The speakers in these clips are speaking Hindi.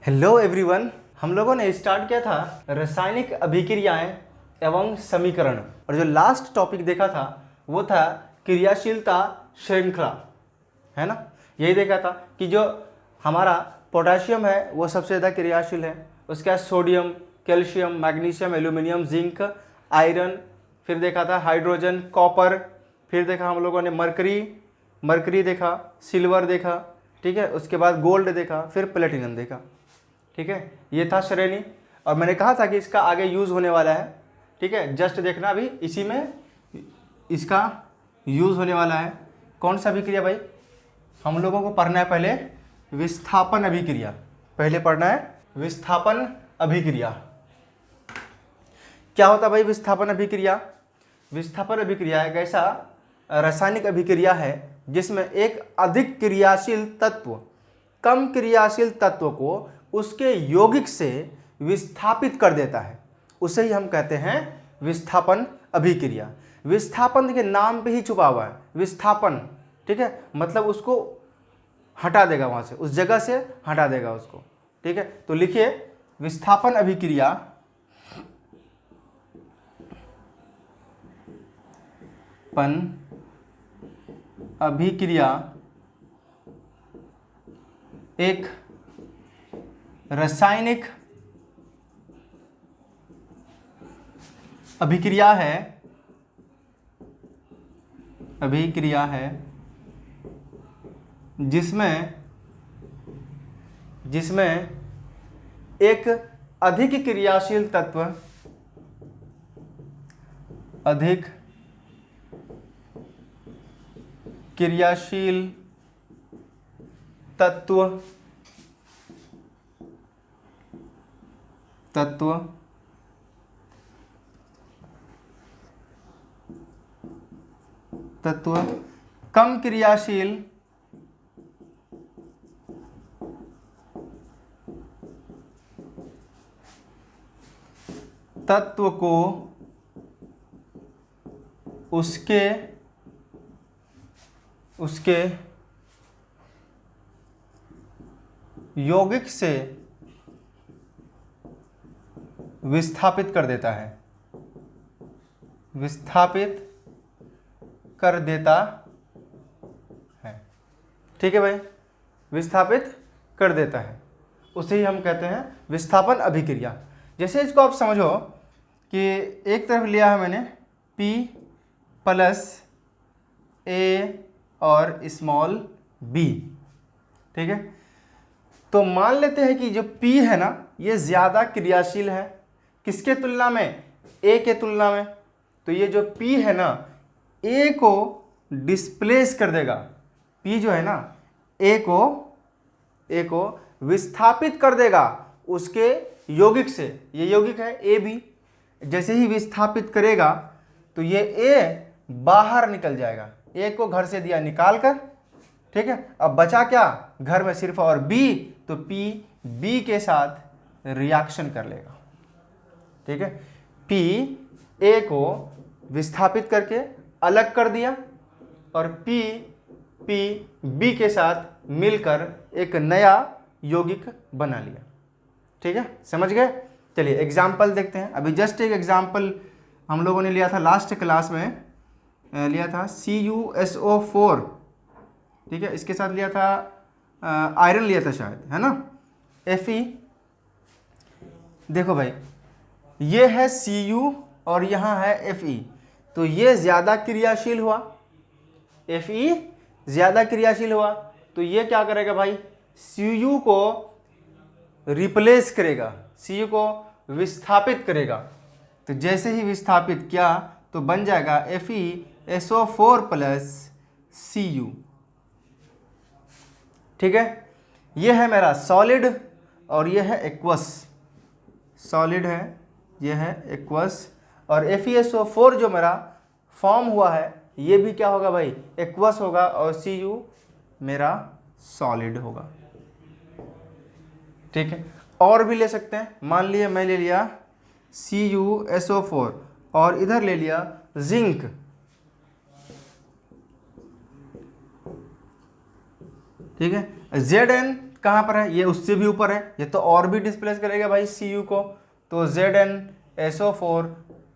Hello everyone. हम लोगों ने स्टार्ट किया था रासायनिक अभिक्रियाएं एवं समीकरण, और जो लास्ट टॉपिक देखा था वो था क्रियाशीलता श्रृंखला, है ना। यही देखा था कि जो हमारा पोटेशियम है वो सबसे ज़्यादा क्रियाशील है, उसके बाद sodium, calcium, magnesium, aluminium, zinc, iron, फिर देखा था हाइड्रोजन, कॉपर, फिर देखा हम लोगों ने मरकरी देखा, सिल्वर देखा, ठीक है। उसके बाद गोल्ड देखा, फिर प्लेटिनम देखा, ठीक है। ये था श्रेणी, और मैंने कहा था कि इसका आगे यूज़ होने वाला है, ठीक है। जस्ट देखना अभी इसी में इसका यूज़ होने वाला है। कौन सा अभिक्रिया भाई? हम लोगों को पढ़ना है पहले विस्थापन अभिक्रिया। पहले पढ़ना है विस्थापन अभिक्रिया। क्या होता भाई विस्थापन अभिक्रिया? विस्थापन अभिक्रिया एक ऐसा रासायनिक अभिक्रिया है जिसमें एक अधिक क्रियाशील तत्व कम क्रियाशील तत्व को उसके यौगिक से विस्थापित कर देता है। उसे ही हम कहते हैं विस्थापन अभिक्रिया। विस्थापन के नाम पे ही छुपा हुआ है विस्थापन, ठीक है। मतलब उसको हटा देगा, वहां से, उस जगह से हटा देगा उसको, ठीक है। तो लिखिए विस्थापन अभिक्रिया एक रासायनिक अभिक्रिया है जिसमें एक अधिक क्रियाशील तत्व कम क्रियाशील तत्व को उसके यौगिक से विस्थापित कर देता है, ठीक है भाई। विस्थापित कर देता है, उसे ही हम कहते हैं विस्थापन अभिक्रिया। जैसे इसको आप समझो कि एक तरफ लिया है मैंने P प्लस A और स्मॉल b, ठीक है। तो मान लेते हैं कि जो P है ना ये ज़्यादा क्रियाशील है, किसके तुलना में? A के तुलना में। तो ये जो P है ना A को डिस्प्लेस कर देगा। P जो है ना A को विस्थापित कर देगा उसके यौगिक से। ये यौगिक है AB। जैसे ही विस्थापित करेगा तो ये A बाहर निकल जाएगा, A को घर से दिया निकाल कर, ठीक है। अब बचा क्या घर में? सिर्फ और B, तो P B के साथ रिएक्शन कर लेगा, ठीक है। P A को विस्थापित करके अलग कर दिया और P B के साथ मिलकर एक नया यौगिक बना लिया, ठीक है। समझ गए? चलिए एग्जाम्पल देखते हैं। अभी जस्ट एक एग्जाम्पल हम लोगों ने लिया था लास्ट क्लास में, लिया था CuSO4, ठीक है। इसके साथ लिया था आयरन लिया था शायद, है ना, Fe। देखो भाई ये है Cu और यहाँ है Fe, तो ये ज़्यादा क्रियाशील हुआ, Fe ज़्यादा क्रियाशील हुआ, तो ये क्या करेगा भाई? Cu को रिप्लेस करेगा, Cu को विस्थापित करेगा। तो जैसे ही विस्थापित किया तो बन जाएगा FeSO4 प्लस Cu, ठीक है। ये है मेरा सॉलिड और ये है एक्वस। सॉलिड है, ये है एक्वस, और FeSO4 जो मेरा फॉर्म हुआ है ये भी क्या होगा भाई? एक्वस होगा, और Cu मेरा सॉलिड होगा, ठीक है। और भी ले सकते हैं, मान लिया मैं ले लिया CuSO4 और इधर ले लिया जिंक, ठीक है। Zn कहाँ पर है, ये उससे भी ऊपर है, ये तो और भी डिस्प्लेस करेगा भाई Cu को, तो ZnSO4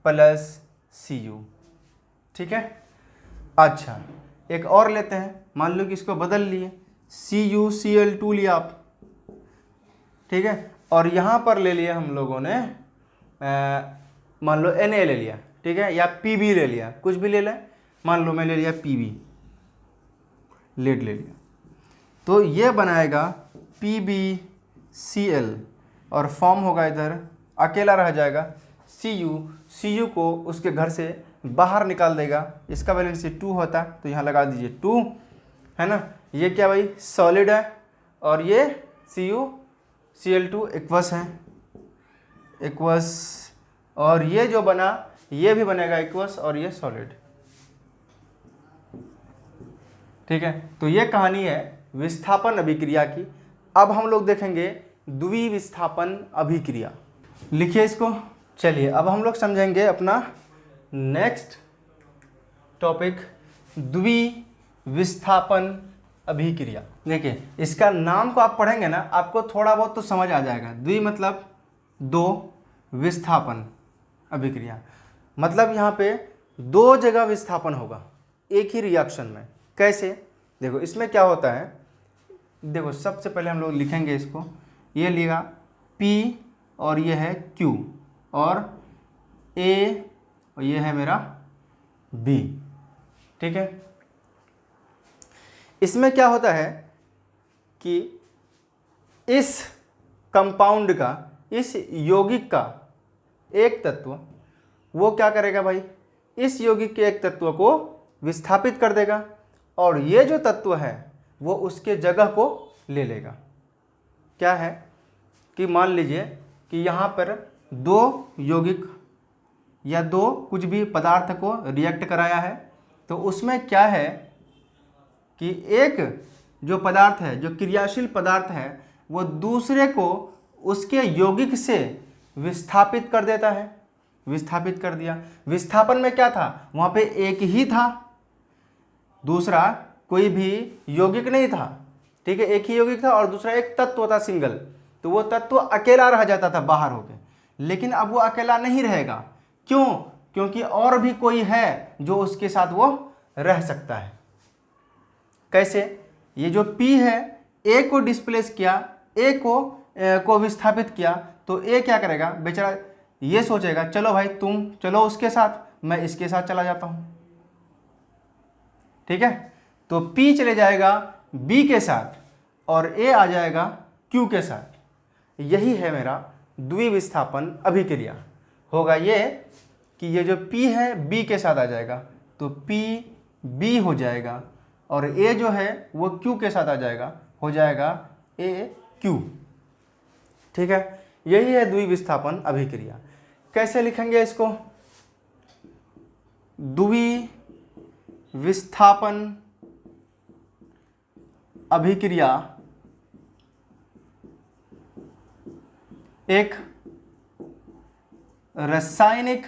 प्लस Cu। ठीक है। अच्छा एक और लेते हैं, मान लो कि इसको बदल लिए, CuCl2 लिया आप, ठीक है, और यहाँ पर ले लिया हम लोगों ने मान लो Na ले लिया, ठीक है, या Pb ले लिया, कुछ भी ले लें, मान लो मैं ले लिया Pb, लेड ले लिया, तो ये बनाएगा PbCl और फॉर्म होगा इधर, अकेला रह जाएगा Cu को उसके घर से बाहर निकाल देगा, इसका वैलेंसी 2 होता तो यहाँ लगा दीजिए 2, है ना। ये क्या भाई सॉलिड है, और ये CuCl2 एक्वस है, एक्वस, और ये जो बना ये भी बनेगा एक्वस, और ये सॉलिड। ठीक है, तो ये कहानी है विस्थापन अभिक्रिया की। अब हम लोग देखेंगे द्विविस्थापन अभिक्रिया। लिखिए इसको। चलिए अब हम लोग समझेंगे अपना नेक्स्ट टॉपिक, द्विविस्थापन अभिक्रिया। देखिए इसका नाम को आप पढ़ेंगे ना, आपको थोड़ा बहुत तो समझ आ जाएगा। द्वि मतलब दो, विस्थापन अभिक्रिया मतलब यहाँ पे दो जगह विस्थापन होगा एक ही रिएक्शन में। कैसे, देखो इसमें क्या होता है, देखो सबसे पहले हम लोग लिखेंगे इसको, ये लिखा P और ये है Q और A और ये है मेरा B। ठीक है, इसमें क्या होता है कि इस कंपाउंड का, इस यौगिक का एक तत्व वो क्या करेगा भाई, इस यौगिक के एक तत्व को विस्थापित कर देगा, और ये जो तत्व है वो उसके जगह को ले लेगा। क्या है कि मान लीजिए कि यहाँ पर दो यौगिक या दो कुछ भी पदार्थ को रिएक्ट कराया है, तो उसमें क्या है कि एक जो पदार्थ है, जो क्रियाशील पदार्थ है, वो दूसरे को उसके यौगिक से विस्थापित कर देता है। विस्थापित कर दिया, विस्थापन में क्या था, वहाँ पे एक ही था, दूसरा कोई भी यौगिक नहीं था। ठीक है, एक ही यौगिक था और दूसरा एक तत्व था सिंगल, तो वो तत्व अकेला रह जाता था बाहर होके। लेकिन अब वो अकेला नहीं रहेगा, क्यों, क्योंकि और भी कोई है जो उसके साथ वो रह सकता है। कैसे, ये जो P है A को डिस्प्लेस किया, A को विस्थापित किया, तो A क्या करेगा बेचारा, ये सोचेगा चलो भाई तुम चलो उसके साथ, मैं इसके साथ चला जाता हूं। ठीक है, तो P चले जाएगा B के साथ और A आ जाएगा Q के साथ। यही है मेरा द्विविस्थापन अभिक्रिया। होगा ये कि ये जो P है B के साथ आ जाएगा, तो P B हो जाएगा, और A जो है वो Q के साथ आ जाएगा, हो जाएगा A Q। ठीक है, यही है द्विविस्थापन अभिक्रिया। कैसे लिखेंगे इसको, द्विविस्थापन अभिक्रिया एक रासायनिक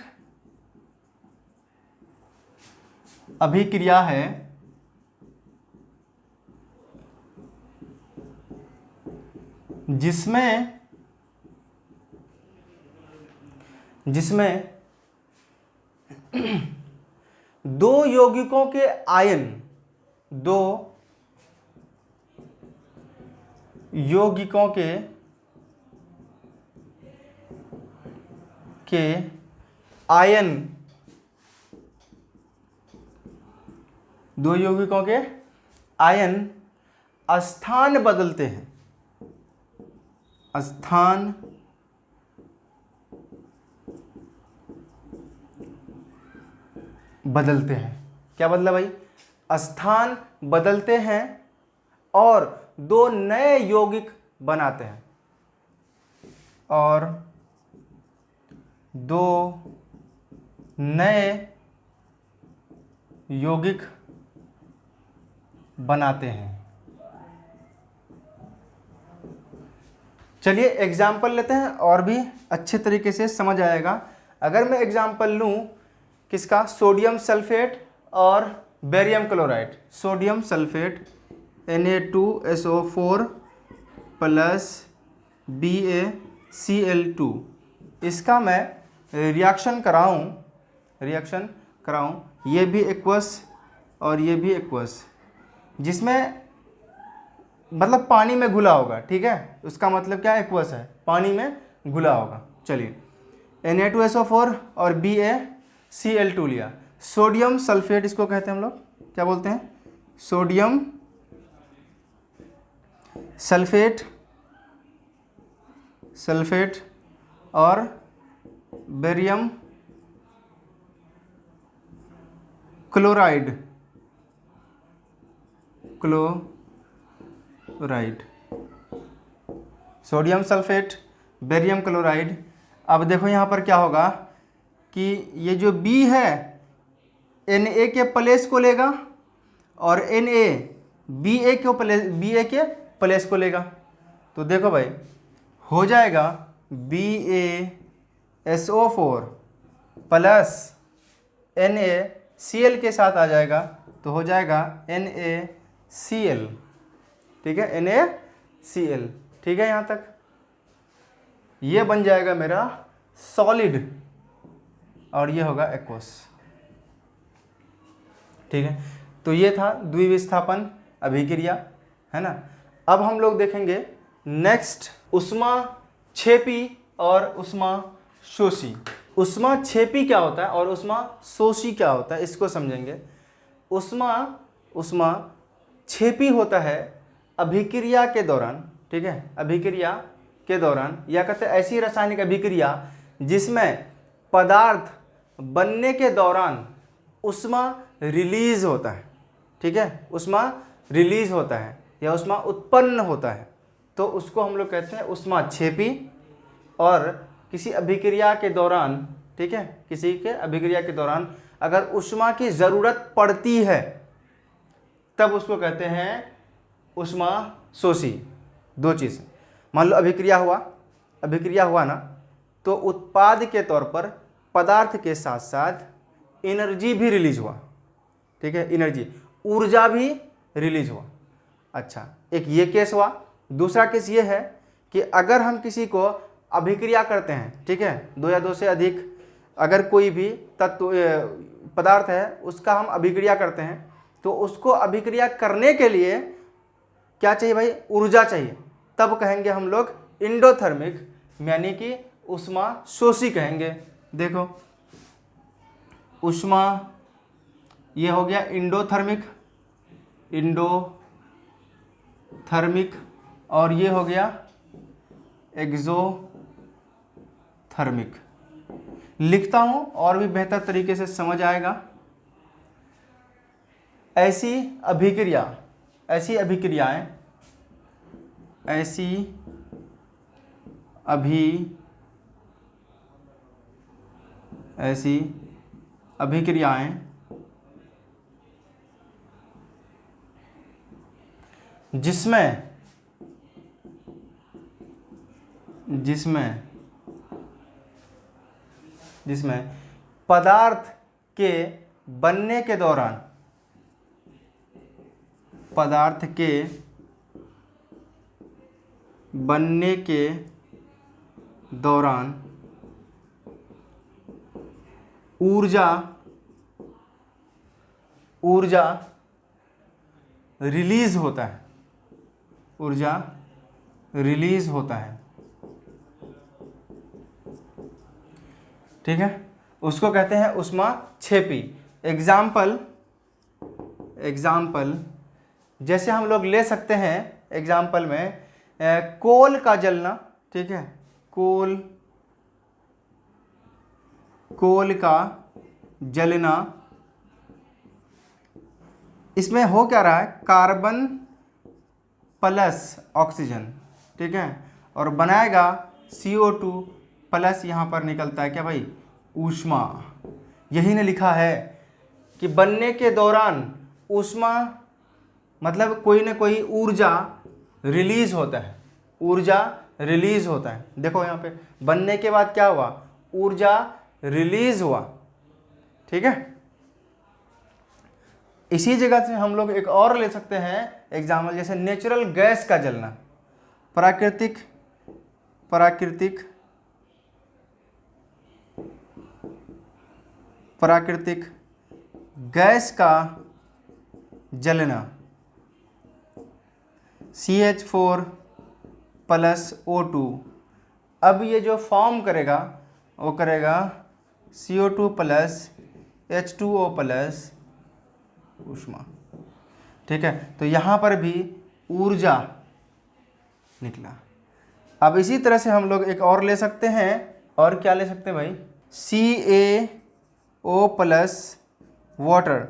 अभिक्रिया है जिसमें दो यौगिकों के आयन, दो यौगिकों के आयन, दो यौगिकों के आयन स्थान बदलते हैं, स्थान बदलते हैं। क्या बदला भाई, स्थान बदलते हैं और दो नए यौगिक बनाते हैं, और दो नए यौगिक बनाते हैं। चलिए एग्जाम्पल लेते हैं और भी अच्छे तरीके से समझ आएगा। अगर मैं एग्जाम्पल लूँ किसका, सोडियम सल्फेट और barium chloride, sodium sulphate Na2SO4 plus BaCl2, इसका मैं रिएक्शन कराऊं, ये भी एक्वस और ये भी एक्वस, जिसमें मतलब पानी में घुला होगा, ठीक है, उसका मतलब क्या एक्वस है, पानी में घुला होगा। चलिए Na2SO4 और BaCl2 लिया। सोडियम सल्फेट इसको कहते हैं हम लोग, क्या बोलते हैं, सोडियम सल्फेट और barium chloride, sodium sulphate, barium chloride. अब देखो यहाँ पर क्या होगा कि ये जो B है Na के प्लेस को लेगा और Na Ba के प्लेस को लेगा। तो देखो भाई हो जाएगा BaSO4 प्लस NaCl के साथ आ जाएगा, तो हो जाएगा NaCl, ठीक है, NaCl, ठीक है। यहाँ तक ये बन जाएगा मेरा सॉलिड और ये होगा एक्वस, ठीक है। तो ये था द्विविस्थापन अभिक्रिया, है ना। अब हम लोग देखेंगे नेक्स्ट ऊष्माक्षेपी और ऊष्माशोषी। ऊष्माक्षेपी क्या होता है और ऊष्माशोषी क्या होता है, इसको समझेंगे। ऊष्माक्षेपी होता है अभिक्रिया के दौरान, ठीक है, अभिक्रिया के दौरान, या कहते हैं ऐसी रासायनिक अभिक्रिया जिसमें पदार्थ बनने के दौरान ऊष्मा रिलीज होता है, ठीक है, ऊष्मा रिलीज होता है या ऊष्मा उत्पन्न होता है, तो उसको हम लोग कहते हैं ऊष्माक्षेपी। और किसी अभिक्रिया के दौरान, ठीक है, किसी के अभिक्रिया के दौरान अगर ऊष्मा की ज़रूरत पड़ती है तब उसको कहते हैं ऊष्माशोषी। दो चीज़, मान लो अभिक्रिया हुआ ना, तो उत्पाद के तौर पर पदार्थ के साथ साथ एनर्जी भी रिलीज हुआ, ठीक है, एनर्जी, ऊर्जा भी रिलीज हुआ। अच्छा, एक ये केस हुआ। दूसरा केस ये है कि अगर हम किसी को अभिक्रिया करते हैं, ठीक है, दो या दो से अधिक अगर कोई भी तत्व पदार्थ है उसका हम अभिक्रिया करते हैं, तो उसको अभिक्रिया करने के लिए क्या चाहिए भाई, ऊर्जा चाहिए, तब कहेंगे हम लोग इंडोथर्मिक, यानी कि ऊष्माशोषी कहेंगे। देखो ऊष्मा, ये हो गया इंडोथर्मिक और ये हो गया एक्सोथर्मिक। लिखता हूं और भी बेहतर तरीके से समझ आएगा। ऐसी अभिक्रियाएं जिसमें पदार्थ के बनने के दौरान ऊर्जा रिलीज होता है, ठीक है, उसको कहते हैं ऊष्माक्षेपी। एग्जाम्पल जैसे हम लोग ले सकते हैं एग्जाम्पल में कोल का जलना, ठीक है, कोल का जलना, इसमें हो क्या रहा है, कार्बन प्लस ऑक्सीजन, ठीक है, और बनाएगा CO2 प्लस, यहाँ पर निकलता है क्या भाई, ऊष्मा। यही ने लिखा है कि बनने के दौरान ऊष्मा मतलब कोई ना कोई ऊर्जा रिलीज होता है, देखो यहाँ पे बनने के बाद क्या हुआ, ऊर्जा रिलीज हुआ, ठीक है। इसी जगह से हम लोग एक और ले सकते हैं एग्जाम्पल, जैसे नेचुरल गैस का जलना। प्राकृतिक प्राकृतिक प्राकृतिक गैस का जलना CH4 प्लस O2। अब ये जो फॉर्म करेगा वो करेगा CO2 प्लस H2O प्लस ऊष्मा। ठीक है, तो यहाँ पर भी ऊर्जा निकला। अब इसी तरह से हम लोग एक और ले सकते हैं, और क्या ले सकते हैं भाई, CaO प्लस वाटर।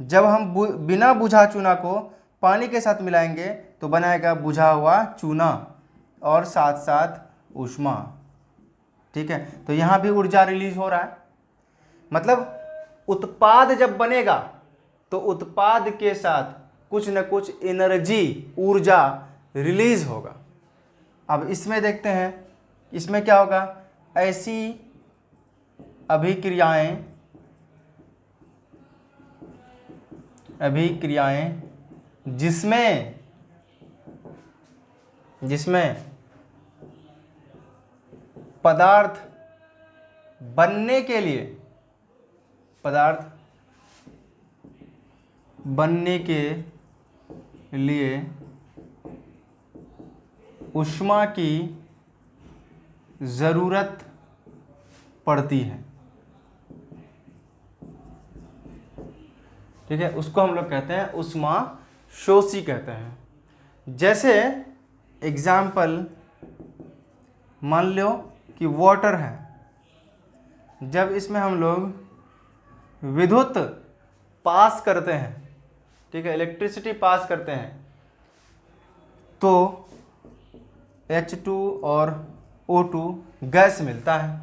जब हम बिना बुझा चूना को पानी के साथ मिलाएंगे तो बनाएगा बुझा हुआ चूना और साथ साथ ऊष्मा। ठीक है, तो यहाँ भी ऊर्जा रिलीज हो रहा है। मतलब उत्पाद जब बनेगा तो उत्पाद के साथ कुछ न कुछ एनर्जी, ऊर्जा रिलीज होगा। अब इसमें देखते हैं, इसमें क्या होगा, ऐसी अभिक्रियाएं जिसमें पदार्थ बनने के लिए ऊष्मा की ज़रूरत पड़ती है। ठीक है, उसको हम लोग कहते हैं ऊष्मा शोषी कहते हैं। जैसे एग्जाम्पल मान लो कि वाटर है, जब इसमें हम लोग विद्युत पास करते हैं, ठीक है, इलेक्ट्रिसिटी पास करते हैं, तो H2 और O2 गैस मिलता है।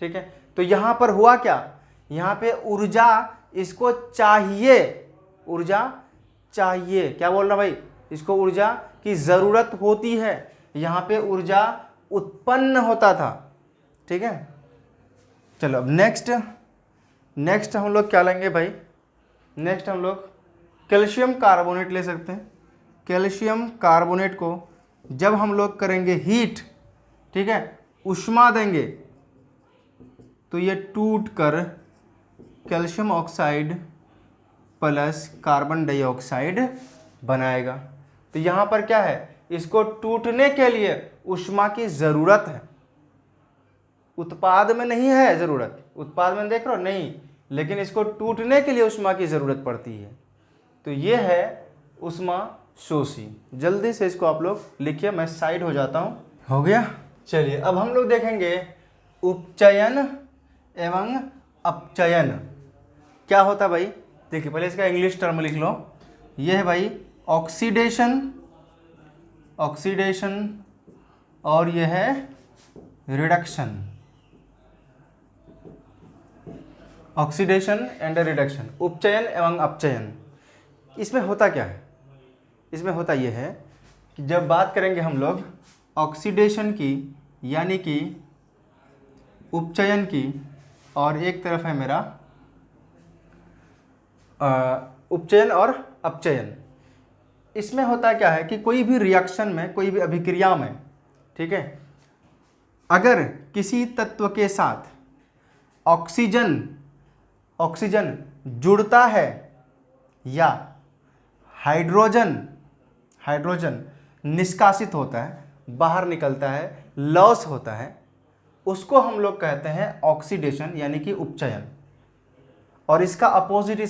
ठीक है, तो यहाँ पर हुआ क्या, यहाँ पे ऊर्जा इसको चाहिए, ऊर्जा चाहिए, क्या बोल रहा भाई, इसको ऊर्जा की ज़रूरत होती है। यहाँ पे ऊर्जा उत्पन्न होता था। ठीक है, चलो अब नेक्स्ट हम लोग क्या लेंगे भाई, नेक्स्ट हम लोग कैल्शियम कार्बोनेट ले सकते हैं। कैल्शियम कार्बोनेट को जब हम लोग करेंगे हीट, ठीक है, ऊष्मा देंगे, तो ये टूट कर calcium oxide plus carbon dioxide बनाएगा। तो यहाँ पर क्या है, इसको टूटने के लिए ऊष्मा की ज़रूरत है। उत्पाद में नहीं है ज़रूरत, उत्पाद में देख रहे हो नहीं, लेकिन इसको टूटने के लिए ऊष्मा की ज़रूरत पड़ती है। तो ये है ऊष्मा शोषी। जल्दी से इसको आप लोग लिखिए, मैं साइड हो जाता हूँ। हो गया, चलिए अब हम लोग देखेंगे उपचयन एवं अपचयन क्या होता है भाई। देखिए पहले इसका इंग्लिश टर्म लिख लो, ये है भाई ऑक्सीडेशन और ये है रिडक्शन। ऑक्सीडेशन एंड रिडक्शन, उपचयन एवं अपचयन। इसमें होता क्या है, इसमें होता यह है कि जब बात करेंगे हम लोग ऑक्सीडेशन की यानी कि उपचयन की, और एक तरफ है मेरा उपचयन और अपचयन। इसमें होता क्या है कि कोई भी रिएक्शन में, कोई भी अभिक्रिया में, ठीक है, अगर किसी तत्व के साथ ऑक्सीजन जुड़ता है या हाइड्रोजन निष्कासित होता है, बाहर निकलता है, लॉस होता है, उसको हम लोग कहते हैं ऑक्सीडेशन यानी कि उपचयन। और इसका अपोजिट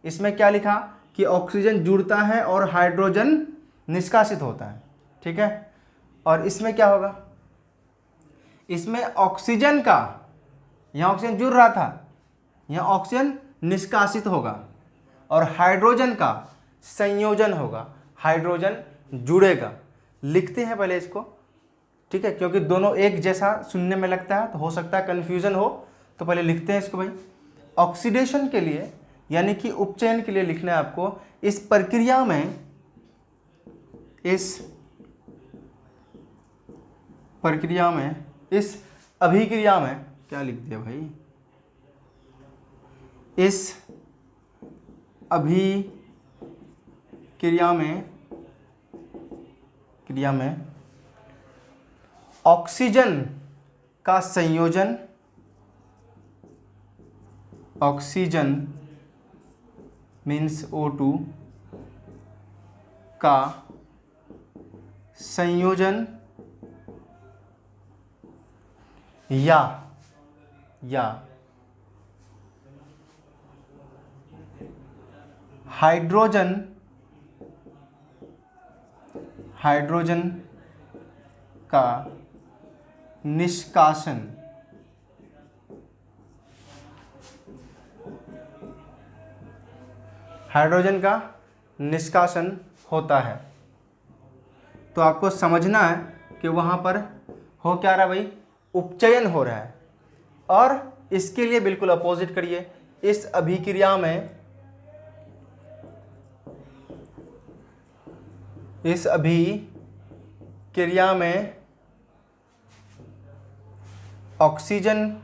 इसमें क्या लिखा कि ऑक्सीजन जुड़ता है और हाइड्रोजन निष्कासित होता है। ठीक है, और इसमें क्या होगा, इसमें ऑक्सीजन का, यहाँ ऑक्सीजन जुड़ रहा था, यहाँ ऑक्सीजन निष्कासित होगा, और हाइड्रोजन का संयोजन होगा, हाइड्रोजन जुड़ेगा। लिखते हैं पहले इसको, ठीक है, क्योंकि दोनों एक जैसा सुनने में लगता है तो हो सकता है कन्फ्यूजन हो, तो पहले लिखते हैं इसको भाई। ऑक्सीडेशन के लिए यानी कि उपचयन के लिए लिखना है आपको, इस प्रक्रिया में, इस अभिक्रिया में क्या लिख दिया भाई, इस अभिक्रिया क्रिया में ऑक्सीजन का संयोजन, ऑक्सीजन मीन्स O2 का संयोजन या हाइड्रोजन का निष्कासन, हाइड्रोजन का निष्कासन होता है। तो आपको समझना है कि वहाँ पर हो क्या रहा है भाई, उपचयन हो रहा है। और इसके लिए बिल्कुल अपोजिट करिए, इस अभिक्रिया में ऑक्सीजन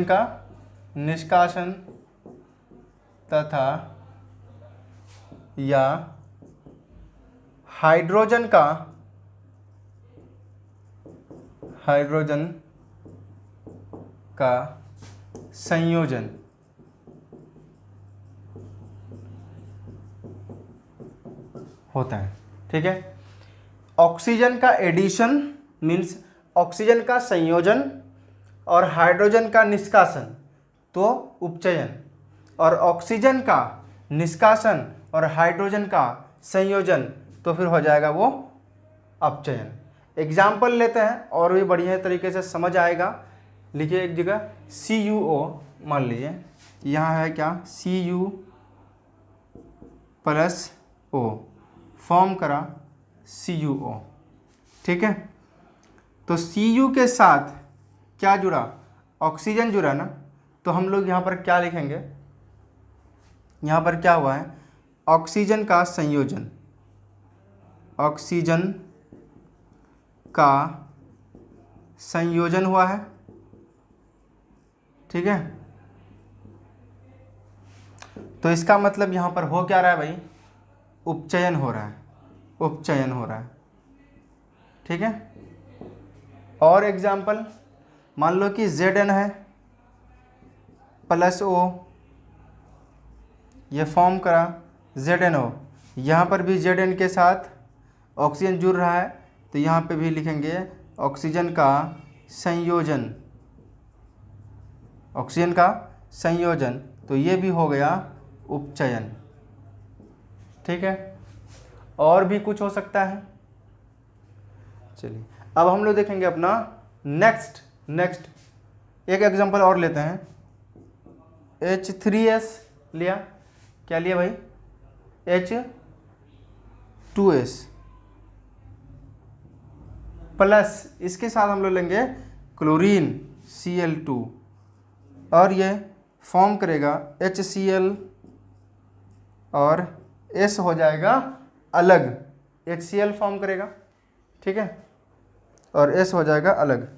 का निष्कासन तथा या हाइड्रोजन का संयोजन होता है। ठीक है, ऑक्सीजन का एडिशन मीन्स ऑक्सीजन का संयोजन और हाइड्रोजन का निष्कासन तो उपचयन, और ऑक्सीजन का निष्कासन और हाइड्रोजन का संयोजन तो फिर हो जाएगा वो अपचयन। एग्जाम्पल लेते हैं और भी बढ़िया तरीके से समझ आएगा। लिखिए एक जगह CuO, मान लीजिए यहाँ है क्या, Cu प्लस O फॉर्म करा CuO। ठीक है, तो Cu के साथ क्या जुड़ा, ऑक्सीजन जुड़ा ना, तो हम लोग यहाँ पर क्या लिखेंगे, यहाँ पर क्या हुआ है, ऑक्सीजन का संयोजन, ऑक्सीजन का संयोजन हुआ है। ठीक है, तो इसका मतलब यहाँ पर हो क्या रहा है भाई, उपचयन हो रहा है, उपचयन हो रहा है। ठीक है, और एग्जाम्पल मान लो कि Zn है प्लस O, ये फॉर्म करा ZnO, यहाँ पर भी Zn के साथ ऑक्सीजन जुड़ रहा है, तो यहाँ पे भी लिखेंगे ऑक्सीजन का संयोजन, ऑक्सीजन का संयोजन, तो ये भी हो गया उपचयन। ठीक है, और भी कुछ हो सकता है। चलिए अब हम लोग देखेंगे अपना नेक्स्ट एक एग्जांपल और लेते हैं। H3S लिया, क्या लिया भाई, H2S प्लस इसके साथ हम लोग लेंगे क्लोरीन Cl2 और ये फॉर्म करेगा HCl और S हो जाएगा अलग, HCl फॉर्म करेगा। ठीक है, और S हो जाएगा अलग।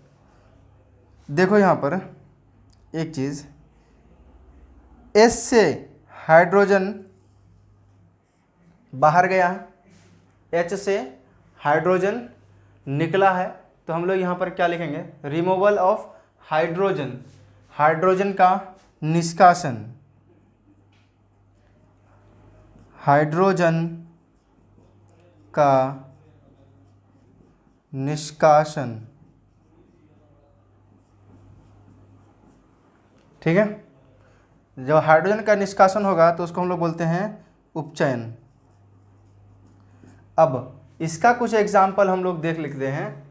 देखो यहाँ पर एक चीज़, S से हाइड्रोजन बाहर गया है, H से हाइड्रोजन निकला है, तो हम लोग यहाँ पर क्या लिखेंगे, रिमूवल ऑफ हाइड्रोजन, हाइड्रोजन का निष्कासन, हाइड्रोजन का निष्कासन। ठीक है, जब हाइड्रोजन का निष्कासन होगा तो उसको हम लोग बोलते हैं उपचयन। अब इसका कुछ एग्जाम्पल हम लोग लिखते हैं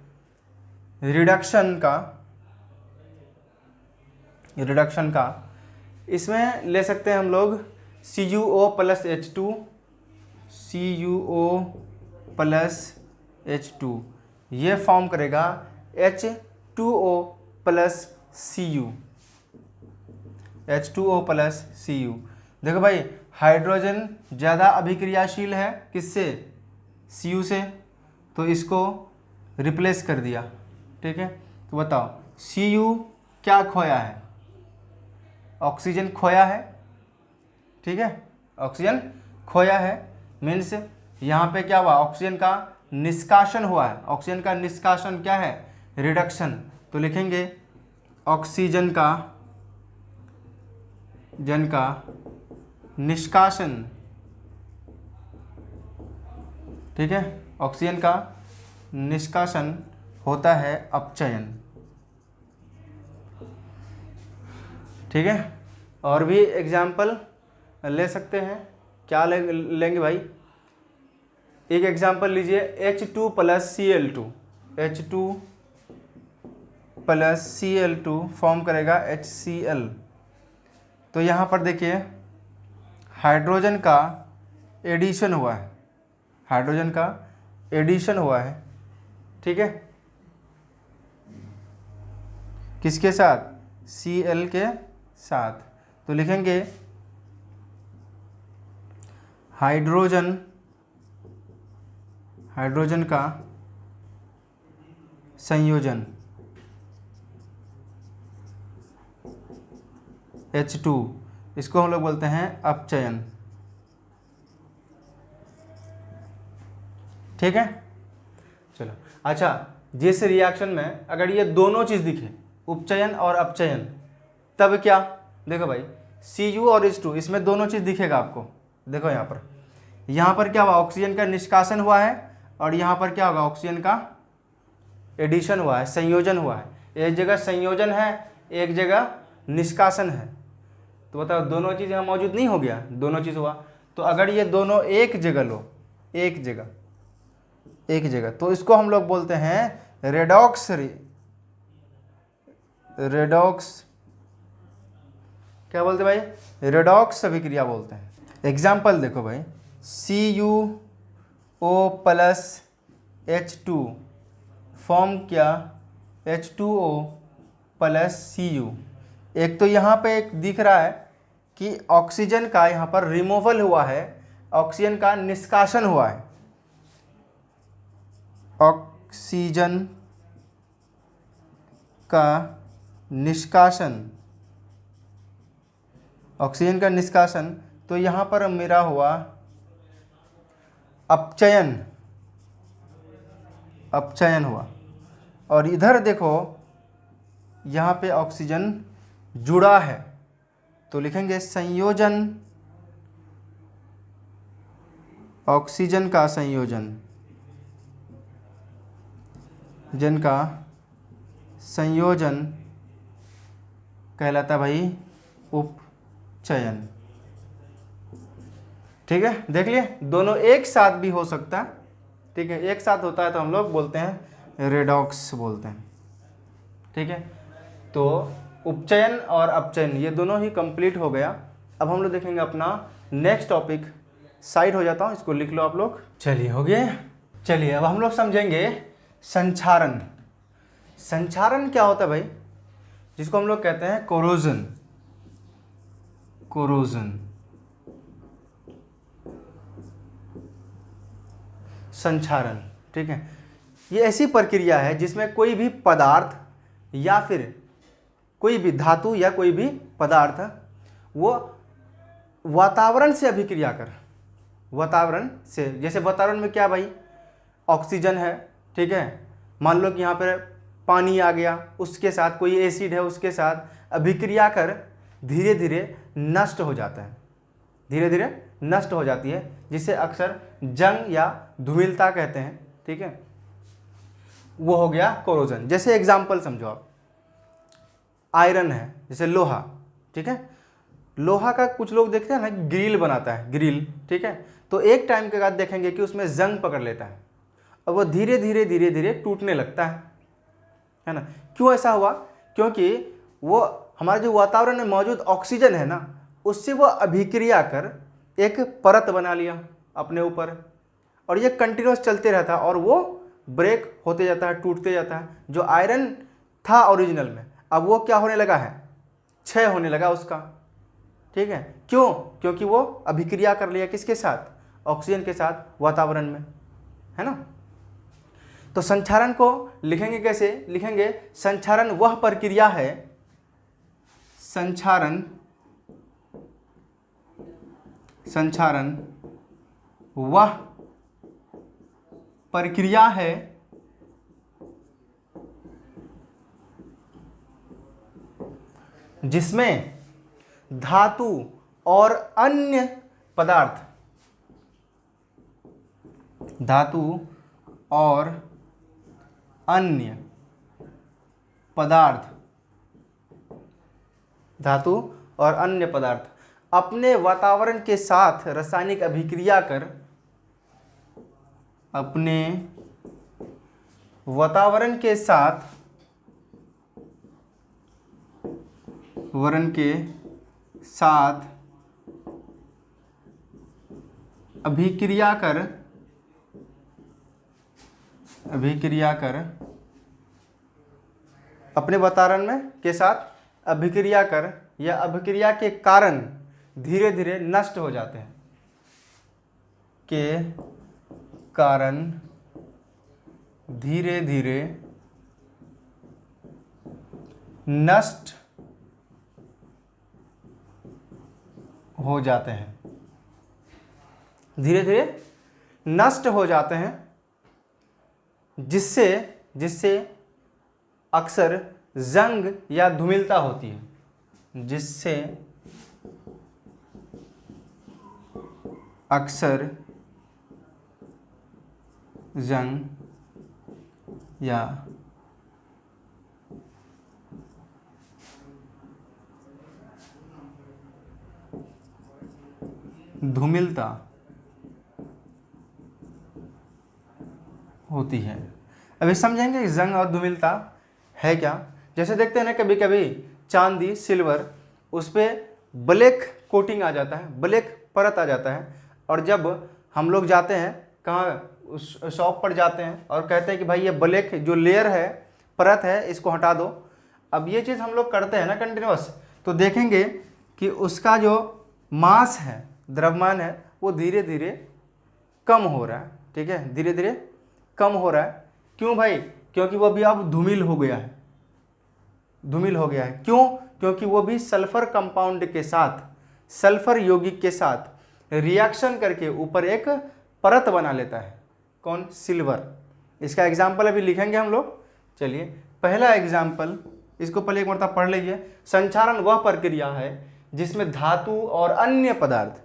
रिडक्शन का। इसमें ले सकते हैं हम लोग CuO plus H2, CuO plus H2, ये फॉर्म करेगा H2O plus Cu, H2O plus Cu। देखो भाई हाइड्रोजन ज़्यादा अभिक्रियाशील है किससे, Cu से, तो इसको रिप्लेस कर दिया, ठीक है। तो बताओ Cu क्या खोया है, ऑक्सीजन खोया है, ठीक है, ऑक्सीजन खोया है, मीन्स यहाँ पे क्या हुआ, ऑक्सीजन का निष्कासन हुआ है। ऑक्सीजन का निष्कासन क्या है, रिडक्शन। तो लिखेंगे ऑक्सीजन का निष्कासन, ठीक है, ऑक्सीजन का निष्कासन होता है अपचयन, ठीक है। और भी एग्जाम्पल ले सकते हैं, क्या लेंगे भाई, एक एग्जाम्पल लीजिए H2 plus Cl2, H2 plus Cl2 form करेगा HCl। तो यहाँ पर देखिए हाइड्रोजन का एडिशन हुआ है, हाइड्रोजन का एडिशन हुआ है, ठीक है, किसके साथ, Cl के साथ। तो लिखेंगे हाइड्रोजन का संयोजन H2, इसको हम लोग बोलते हैं अपचयन, ठीक है। चलो अच्छा, जिस रिएक्शन में अगर ये दोनों चीज़ दिखे, उपचयन और अपचयन, तब क्या, देखो भाई Cu और H2 इसमें दोनों चीज़ दिखेगा आपको। देखो यहाँ पर क्या हुआ, ऑक्सीजन का निष्कासन हुआ है, और यहाँ पर क्या होगा, ऑक्सीजन का एडिशन हुआ है, संयोजन हुआ है। एक जगह संयोजन है, एक जगह निष्कासन है। तो बताओ दोनों चीज़ यहाँ मौजूद नहीं हो गया, दोनों चीज़ हुआ। तो अगर ये दोनों एक जगह लो, एक जगह, तो इसको हम लोग बोलते हैं रेडॉक्स, क्या बोलते भाई, रेडॉक्स अभिक्रिया बोलते हैं। एग्जाम्पल देखो भाई, CuO प्लस H2 फॉर्म किया H2O प्लस Cu। एक तो यहाँ पे एक दिख रहा है कि ऑक्सीजन का यहाँ पर रिमूवल हुआ है, ऑक्सीजन का निष्कासन हुआ है, ऑक्सीजन का निष्कासन, तो यहाँ पर मेरा हुआ अपचयन हुआ। और इधर देखो यहाँ पे ऑक्सीजन जुड़ा है, तो लिखेंगे संयोजन, ऑक्सीजन का संयोजन कहलाता भाई उपचयन, ठीक है। देख लिए दोनों एक साथ भी हो सकता है, ठीक है, एक साथ होता है तो हम लोग बोलते हैं रेडॉक्स बोलते हैं, ठीक है। तो उपचयन और अपचयन ये दोनों ही कंप्लीट हो गया। अब हम लोग देखेंगे अपना नेक्स्ट टॉपिक, साइड हो जाता हूँ, इसको लिख लो आप लोग। चलिए हो गए। चलिए अब हम लोग समझेंगे संक्षारण। संक्षारण क्या होता है भाई, जिसको हम लोग कहते हैं कोरोजन, संक्षारण, ठीक है। ये ऐसी प्रक्रिया है जिसमें कोई भी पदार्थ या फिर कोई भी धातु या कोई भी पदार्थ वो वातावरण से अभिक्रिया कर, वातावरण से, जैसे वातावरण में क्या भाई, ऑक्सीजन है, ठीक है, मान लो कि यहाँ पर पानी आ गया, उसके साथ कोई एसिड है, उसके साथ अभिक्रिया कर धीरे धीरे नष्ट हो जाता है, धीरे धीरे नष्ट हो जाती है, जिसे अक्सर जंग या धूमिलता कहते हैं, ठीक है। वो हो गया कोरोजन। जैसे एग्जाम्पल समझो आप, आयरन है, जैसे लोहा, ठीक है, लोहा का कुछ लोग देखते हैं ना ग्रिल बनाता है, ग्रिल, ठीक है, तो एक टाइम के बाद देखेंगे कि उसमें जंग पकड़ लेता है और वो धीरे धीरे टूटने लगता है ना। क्यों ऐसा हुआ, क्योंकि वो हमारे जो वातावरण में मौजूद ऑक्सीजन है ना, उससे वो अभिक्रिया कर एक परत बना लिया अपने ऊपर, और ये कंटिन्यूस चलते रहता है और वो ब्रेक होते जाता है, टूटते जाता है। जो आयरन था ओरिजिनल में, अब वो क्या होने लगा है, क्षय होने लगा उसका, ठीक है। क्यों, क्योंकि वो अभिक्रिया कर लिया किसके साथ, ऑक्सीजन के साथ वातावरण में, है ना। तो संक्षारण को लिखेंगे कैसे? लिखेंगे संक्षारण वह प्रक्रिया है, संक्षारण वह प्रक्रिया है जिसमें धातु और अन्य पदार्थ, धातु और अन्य पदार्थ, धातु और अन्य पदार्थ अपने वातावरण के साथ रासायनिक अभिक्रिया कर, अपने वातावरण के साथ अभिक्रिया कर अपने वातावरण में के साथ अभिक्रिया कर या अभिक्रिया के कारण धीरे धीरे नष्ट हो जाते हैं, के कारण धीरे धीरे नष्ट हो जाते हैं, धीरे धीरे नष्ट हो जाते हैं, जिससे अक्सर जंग या धूमिलता होती है, जिससे अक्सर जंग या धूमिलता होती है। अभी समझेंगे जंग और धूमिलता है क्या। जैसे देखते हैं ना कभी कभी चांदी, सिल्वर, उस पर ब्लैक कोटिंग आ जाता है, ब्लैक परत आ जाता है, और जब हम लोग जाते हैं कहाँ, उस शॉप पर जाते हैं और कहते हैं कि भाई ये ब्लैक जो लेयर है, परत है, इसको हटा दो। अब ये चीज़ हम लोग करते हैं ना कंटिन्यूअस, तो देखेंगे कि उसका जो मास है, द्रव्यमान है, वो धीरे धीरे कम हो रहा है। ठीक है, धीरे धीरे कम हो रहा है। क्यों भाई? क्योंकि वो भी अब धूमिल हो गया है, धूमिल हो गया है। क्यों? क्योंकि वो भी सल्फर कंपाउंड के साथ, सल्फर यौगिक के साथ रिएक्शन करके ऊपर एक परत बना लेता है। कौन? सिल्वर। इसका एग्जाम्पल अभी लिखेंगे हम लोग। चलिए पहला एग्जाम्पल, इसको पहले एक मरतबा पढ़ लीजिए। संक्षारण वह प्रक्रिया है जिसमें धातु और अन्य पदार्थ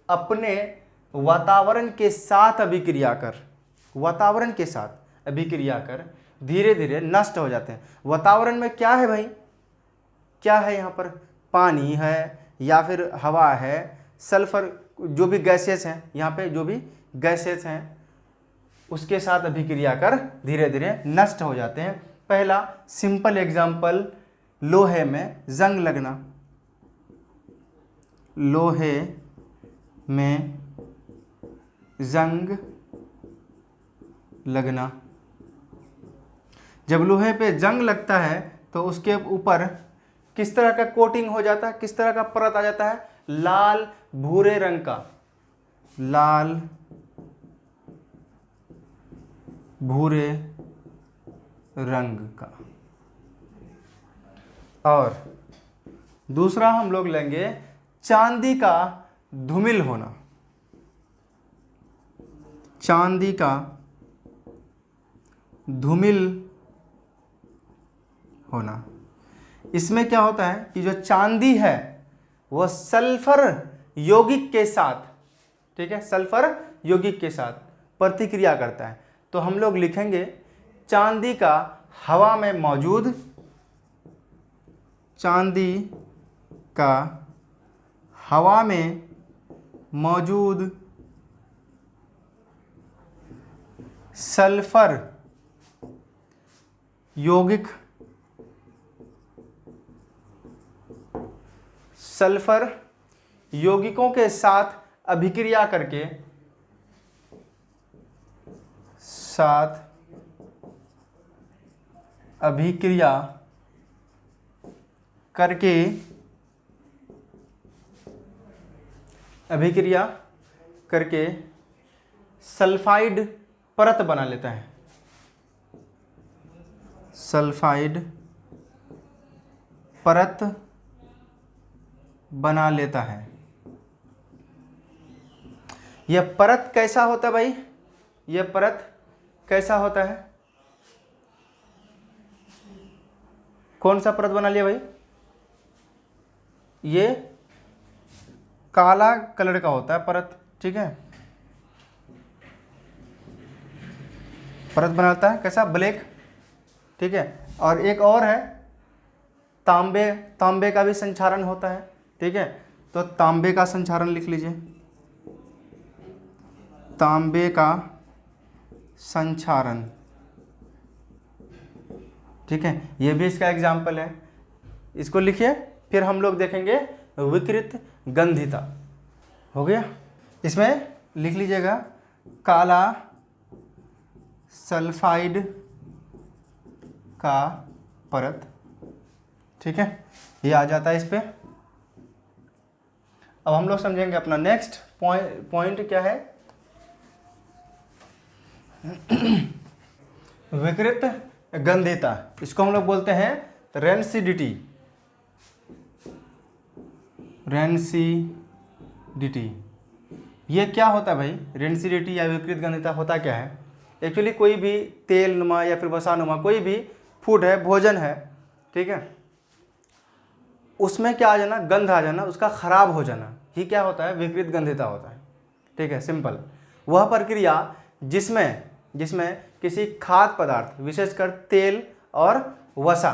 अपने वातावरण के साथ अभिक्रिया कर, वातावरण के साथ अभिक्रिया कर धीरे धीरे नष्ट हो जाते हैं। वातावरण में क्या है भाई? क्या है यहाँ पर? पानी है या फिर हवा है, सल्फर, जो भी गैसेस हैं, यहाँ पे जो भी गैसेस हैं उसके साथ अभिक्रिया कर धीरे धीरे नष्ट हो जाते हैं। पहला सिंपल एग्जाम्पल, लोहे में जंग लगना, लोहे में जंग लगना। जब लोहे पे जंग लगता है तो उसके ऊपर किस तरह का कोटिंग हो जाता है, किस तरह का परत आ जाता है? लाल भूरे रंग का, लाल भूरे रंग का। और दूसरा हम लोग लेंगे चांदी का धूमिल होना, चांदी का धूमिल होना। इसमें क्या होता है कि जो चांदी है वह सल्फर यौगिक के साथ, ठीक है, सल्फर यौगिक के साथ प्रतिक्रिया करता है। तो हम लोग लिखेंगे चांदी का हवा में मौजूद, चांदी का हवा में मौजूद सल्फर यौगिक, सल्फर यौगिकों के साथ अभिक्रिया करके, साथ अभिक्रिया करके, अभिक्रिया करके सल्फाइड परत बना लेता है, सल्फाइड परत बना लेता है। यह परत कैसा होता है भाई? यह परत कैसा होता है? कौन सा परत बना लिया भाई? ये काला कलर का होता है परत, ठीक है। परत बनाता है कैसा? ब्लैक, ठीक है। और एक और है तांबे, तांबे का भी संक्षारण होता है, ठीक है। तो तांबे का संक्षारण लिख लीजिए, तांबे का संक्षारण, ठीक है। ये भी इसका एग्जाम्पल है, इसको लिखिए। फिर हम लोग देखेंगे विकृत गंधिता, हो गया। इसमें लिख लीजिएगा काला सल्फाइड का परत, ठीक है। ये आ जाता है इस पे। अब हम लोग समझेंगे अपना नेक्स्ट पॉइंट क्या है। विकृत गंधिता, इसको हम लोग बोलते हैं रेंसिडिटी। रेंसिडिटी ये क्या होता है भाई? रेंसिडिटी या विकृत गंधिता होता क्या है? एक्चुअली कोई भी तेल नुमा या फिर वसा नुमा कोई भी फूड है, भोजन है, ठीक है, उसमें क्या आ जाना? गंध आ जाना, उसका खराब हो जाना ही क्या होता है? विकृत गंधिता होता है, ठीक है। सिंपल वह प्रक्रिया जिसमें किसी खाद्य पदार्थ विशेषकर तेल और वसा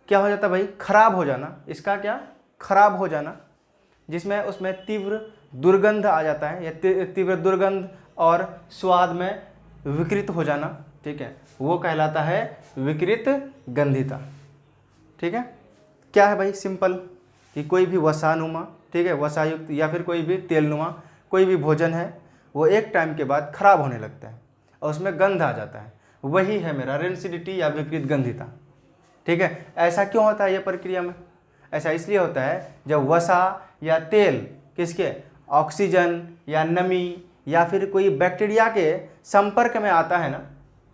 क्या हो जाता है भाई? खराब हो जाना। इसका क्या? खराब हो जाना, जिसमें उसमें तीव्र दुर्गंध आ जाता है, या तीव्र दुर्गंध और स्वाद में विकृत हो जाना, ठीक है, वो कहलाता है विकृत गंधिता, ठीक है। क्या है भाई? सिंपल कि कोई भी वसानुमा, ठीक है, वसायुक्त या फिर कोई भी तेलनुमा कोई भी भोजन है, वो एक टाइम के बाद खराब होने लगता है और उसमें गंध आ जाता है, वही है मेरा रेंसिडिटी या विकृत गंधिता, ठीक है। ऐसा क्यों होता है ये प्रक्रिया में? ऐसा इसलिए होता है जब वसा या तेल किसके? ऑक्सीजन या नमी या फिर कोई बैक्टीरिया के संपर्क में आता है ना,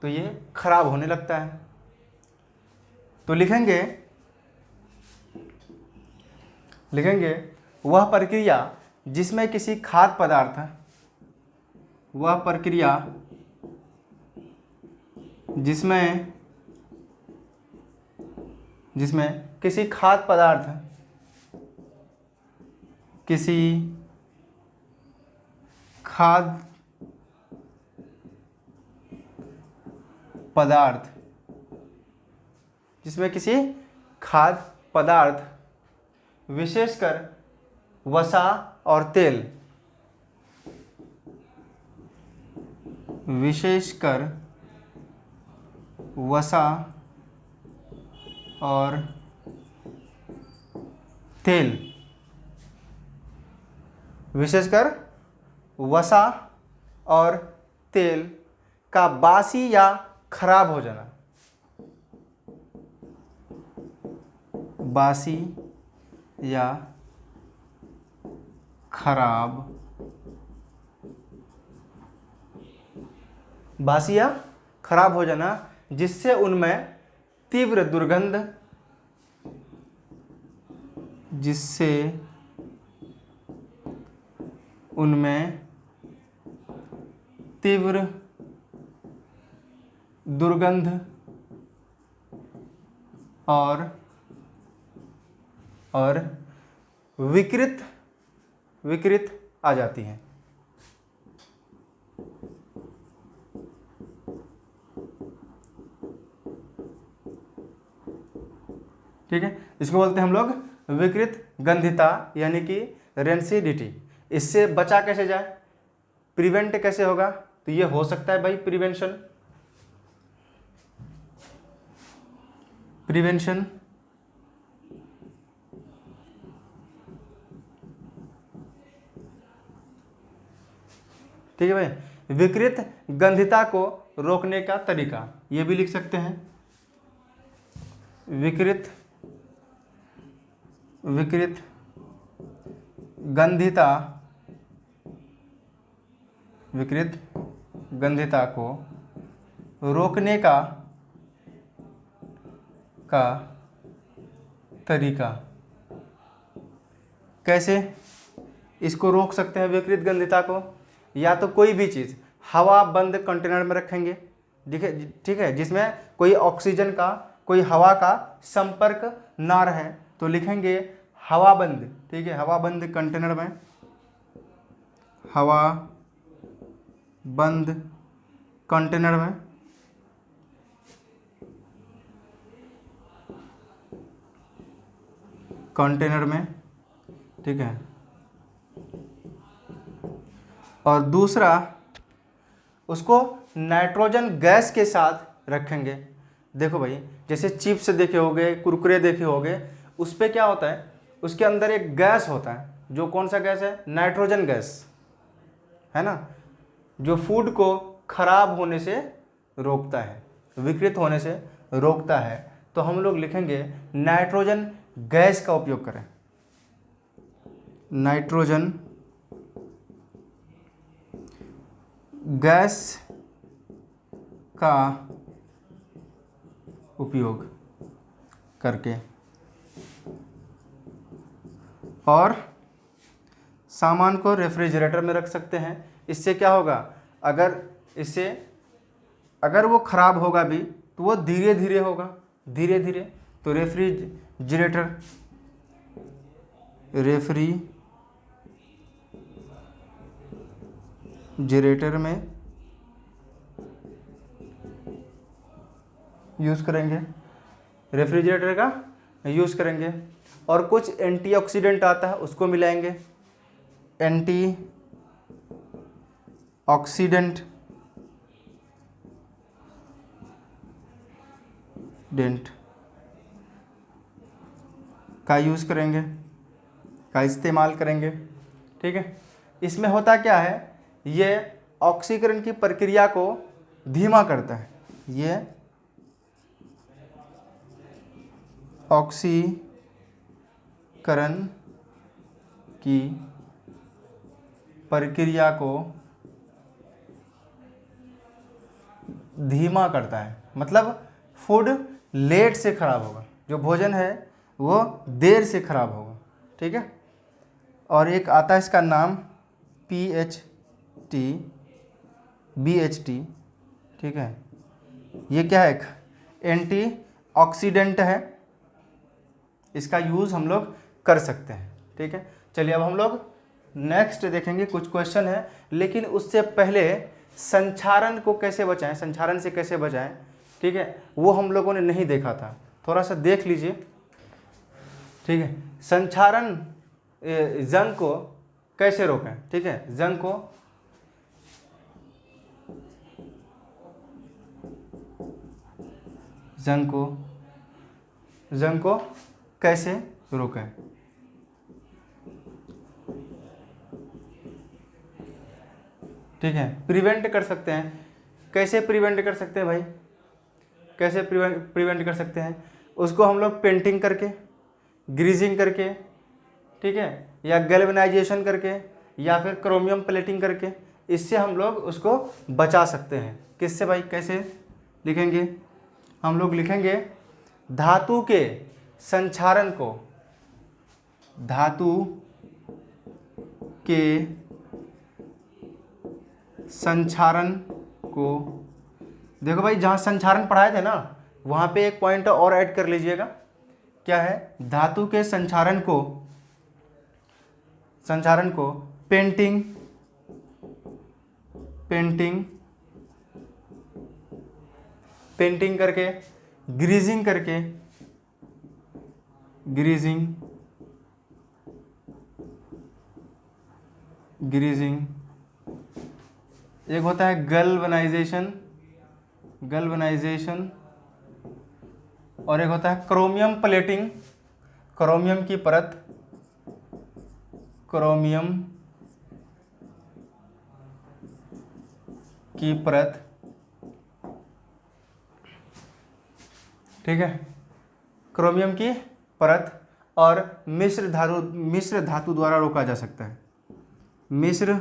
तो ये खराब होने लगता है। तो लिखेंगे वह प्रक्रिया जिसमें किसी खाद्य पदार्थ, वह प्रक्रिया जिसमें किसी खाद्य पदार्थ जिसमें किसी खाद्य पदार्थ विशेषकर वसा और तेल, विशेषकर वसा और तेल, विशेषकर वसा और तेल का बासी या खराब हो जाना, बासी या खराब, बासी या खराब हो जाना, जिससे उनमें तीव्र दुर्गंध, जिससे उनमें तीव्र दुर्गंध और विकृत आ जाती हैं। ठीक है, इसको बोलते हैं हम लोग विकृत गंधिता यानी कि रेंसिडिटी। इससे बचा कैसे जाए, प्रिवेंट कैसे होगा? तो ये हो सकता है भाई प्रिवेंशन ठीक है भाई। विकृत गंधिता को रोकने का तरीका ये भी लिख सकते हैं, विकृत गंधिता को रोकने का तरीका। कैसे इसको रोक सकते हैं विकृत गंधिता को? या तो कोई भी चीज़ हवा बंद कंटेनर में रखेंगे, ठीक है, जिसमें कोई ऑक्सीजन का, कोई हवा का संपर्क ना रहे, तो लिखेंगे हवा बंद, ठीक है, हवा बंद कंटेनर में, हवा बंद कंटेनर में, ठीक है। और दूसरा, उसको नाइट्रोजन गैस के साथ रखेंगे। देखो भाई, जैसे चिप्स देखे होगे, कुरकुरे देखे होगे, उस पर क्या होता है, उसके अंदर एक गैस होता है, जो कौन सा गैस है? नाइट्रोजन गैस, है ना, जो फूड को खराब होने से रोकता है, विकृत होने से रोकता है। तो हम लोग लिखेंगे नाइट्रोजन गैस का उपयोग करें, नाइट्रोजन गैस का उपयोग करके। और सामान को रेफ्रिजरेटर में रख सकते हैं। इससे क्या होगा, अगर वो खराब होगा भी तो वो धीरे धीरे होगा, धीरे धीरे। तो रेफ्रिजरेटर में यूज़ करेंगे, रेफ्रिजरेटर का यूज़ करेंगे। और कुछ एंटीऑक्सीडेंट आता है, उसको मिलाएंगे, एंटीऑक्सीडेंट का यूज़ करेंगे, का इस्तेमाल करेंगे, ठीक है। इसमें होता क्या है, ये ऑक्सीकरण की प्रक्रिया को धीमा करता है, ये ऑक्सीकरण की प्रक्रिया को धीमा करता है। मतलब फूड लेट से खराब होगा, जो भोजन है वो देर से खराब होगा, ठीक है। और एक आता है इसका नाम BHT, ठीक है। ये क्या है, एक एंटीऑक्सीडेंट है, इसका यूज़ हम लोग कर सकते हैं, ठीक है। चलिए अब हम लोग नेक्स्ट देखेंगे, कुछ क्वेश्चन है, लेकिन उससे पहले संक्षारण को कैसे बचाएं, संक्षारण से कैसे बचाएं, ठीक है, वो हम लोगों ने नहीं देखा था, थोड़ा सा देख लीजिए, ठीक है। संक्षारण जंग को कैसे रोकें, ठीक है, जंग को कैसे रोकें। ठीक है, प्रिवेंट कर सकते हैं। कैसे प्रिवेंट कर सकते हैं भाई, कैसे प्रिवेंट कर सकते हैं? उसको हम लोग पेंटिंग करके, ग्रीजिंग करके, ठीक है, या गैल्वेनाइजेशन करके, या फिर क्रोमियम प्लेटिंग करके, इससे हम लोग उसको बचा सकते हैं। किससे भाई, कैसे लिखेंगे? हम लोग लिखेंगे धातु के संक्षारण को, धातु के संक्षारण को, देखो भाई जहाँ संक्षारण पढ़ाए थे ना, वहाँ पे एक पॉइंट और ऐड कर लीजिएगा। क्या है? धातु के संक्षारण को पेंटिंग करके, ग्रीजिंग करके, ग्रीजिंग, एक होता है गैल्वेनाइजेशन, और एक होता है क्रोमियम प्लेटिंग, क्रोमियम की परत, ठीक है, क्रोमियम की परत। और मिश्र धातु द्वारा रोका जा सकता है, मिश्र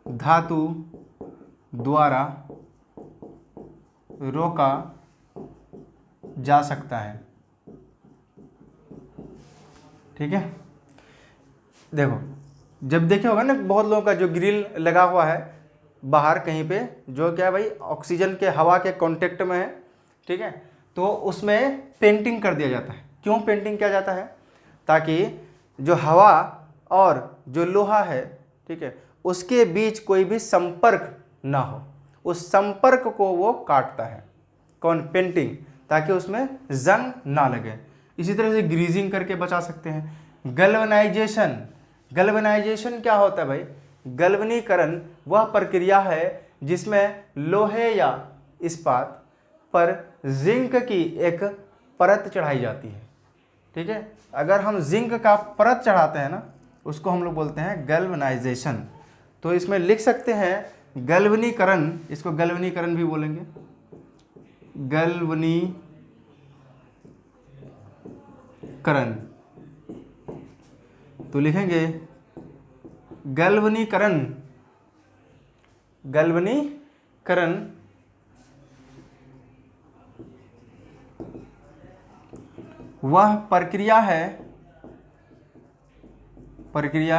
धातु द्वारा रोका जा सकता है। ठीक है, देखो जब देखे होगा ना बहुत लोगों का जो ग्रिल लगा हुआ है बाहर कहीं पे, जो क्या है भाई ऑक्सीजन के हवा के कांटेक्ट में है, ठीक है, तो उसमें पेंटिंग कर दिया जाता है। क्यों पेंटिंग किया जाता है? ताकि जो हवा और जो लोहा है, ठीक है, उसके बीच कोई भी संपर्क ना हो, उस संपर्क को वो काटता है। कौन? पेंटिंग, ताकि उसमें जंग ना लगे। इसी तरह से ग्रीजिंग करके बचा सकते हैं। गैल्वेनाइजेशन, गैल्वेनाइजेशन क्या होता है भाई? गैल्वनीकरण वह प्रक्रिया है जिसमें लोहे या इस्पात पर जिंक की एक परत चढ़ाई जाती है। ठीक है, अगर हम जिंक का परत चढ़ाते हैं ना, उसको हम लोग बोलते हैं गैल्वेनाइजेशन। तो इसमें लिख सकते हैं गैल्वनीकरण, इसको गैल्वनीकरण भी बोलेंगे, गैल्वनीकरण। तो लिखेंगे गैल्वनीकरण, गैल्वनीकरण वह प्रक्रिया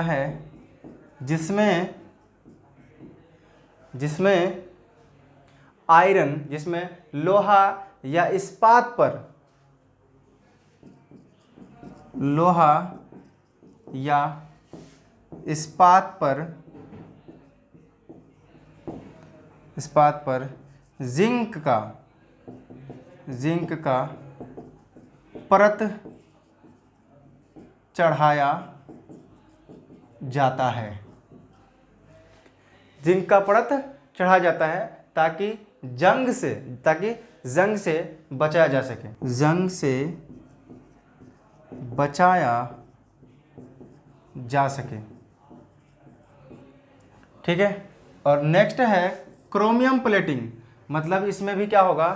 है जिसमें आयरन, जिसमें लोहा या इस्पात पर, लोहा या इस्पात पर जिंक का परत चढ़ाया जाता है। जिंक का परत चढ़ाया जाता है ताकि जंग से बचाया जा सके, जंग से बचाया जा सके। ठीक है, और नेक्स्ट है क्रोमियम प्लेटिंग। मतलब इसमें भी क्या होगा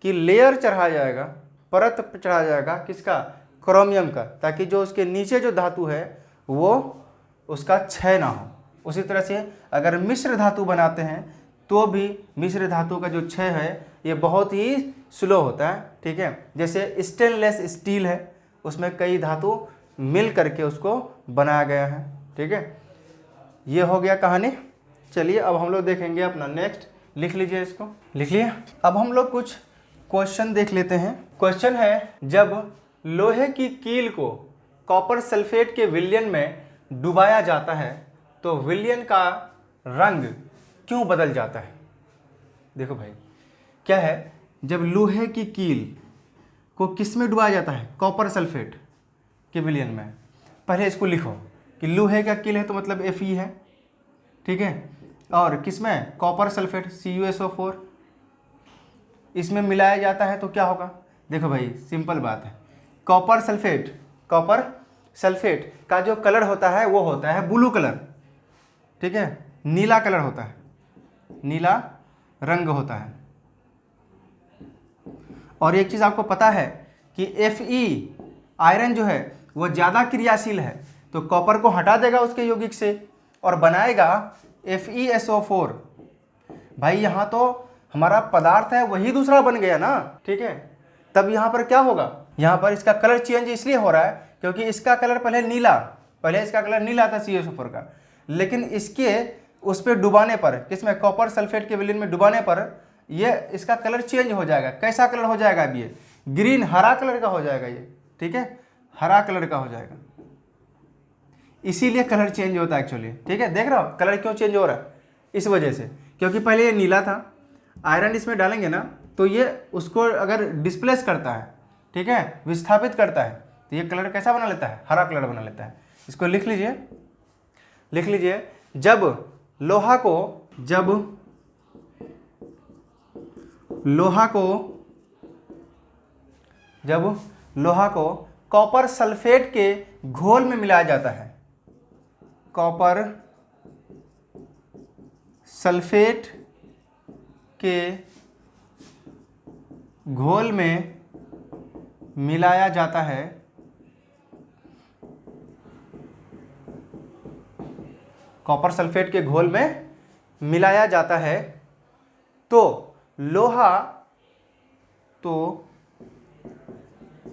कि लेयर चढ़ाया जाएगा, परत चढ़ाया जाएगा, किसका? क्रोमियम का, ताकि जो उसके नीचे जो धातु है वो उसका क्षय ना हो। उसी तरह से अगर मिश्र धातु बनाते हैं तो भी मिश्र धातु का जो क्षय है ये बहुत ही स्लो होता है। ठीक है, जैसे स्टेनलेस स्टील है, उसमें कई धातु मिल करके उसको बनाया गया है। ठीक है, ये हो गया कहानी। चलिए अब हम लोग देखेंगे अपना नेक्स्ट, लिख लीजिए इसको, लिख लिए। अब हम लोग कुछ क्वेश्चन देख लेते हैं। क्वेश्चन है, जब लोहे की कील को कॉपर सल्फेट के विलयन में डुबाया जाता है तो विलयन का रंग क्यों बदल जाता है? देखो भाई क्या है, जब लोहे की कील को किस में डुबाया जाता है? कॉपर सल्फेट के विलयन में। पहले इसको लिखो कि लोहे का कील है तो मतलब Fe है, ठीक है, और किस में? कॉपर सल्फेट CuSO4, इसमें मिलाया जाता है तो क्या होगा? देखो भाई सिंपल बात है, कॉपर सल्फेट का जो कलर होता है वो होता है ब्लू कलर, ठीक है, नीला कलर होता है, नीला रंग होता है। और एक चीज़ आपको पता है कि Fe आयरन जो है वो ज़्यादा क्रियाशील है, तो कॉपर को हटा देगा उसके यौगिक से और बनाएगा FeSO4। भाई यहाँ तो हमारा पदार्थ है वही दूसरा बन गया ना, ठीक है। तब यहाँ पर क्या होगा? यहाँ पर इसका कलर चेंज इसलिए हो रहा है क्योंकि इसका कलर पहले इसका कलर नीला था CuSO4 का, लेकिन इसके उस पर डुबाने पर, किसमें? कॉपर सल्फेट के विलयन में डुबाने पर ये इसका कलर चेंज हो जाएगा। कैसा कलर हो जाएगा? अब ये ग्रीन, हरा कलर का हो जाएगा ये, ठीक है, हरा कलर का हो जाएगा। इसीलिए कलर चेंज होता है एक्चुअली, ठीक है। देख रहा हो कलर क्यों चेंज हो रहा है? इस वजह से, क्योंकि पहले ये नीला था, आयरन इसमें डालेंगे ना तो ये उसको अगर डिस्प्लेस करता है, ठीक है, विस्थापित करता है, तो ये कलर कैसा बना लेता है? हरा कलर बना लेता है। इसको लिख लीजिए, जब लोहा को कॉपर सल्फेट के घोल में मिलाया जाता है, कॉपर सल्फेट के घोल में मिलाया जाता है, कॉपर सल्फेट के घोल में मिलाया जाता है, तो लोहा तो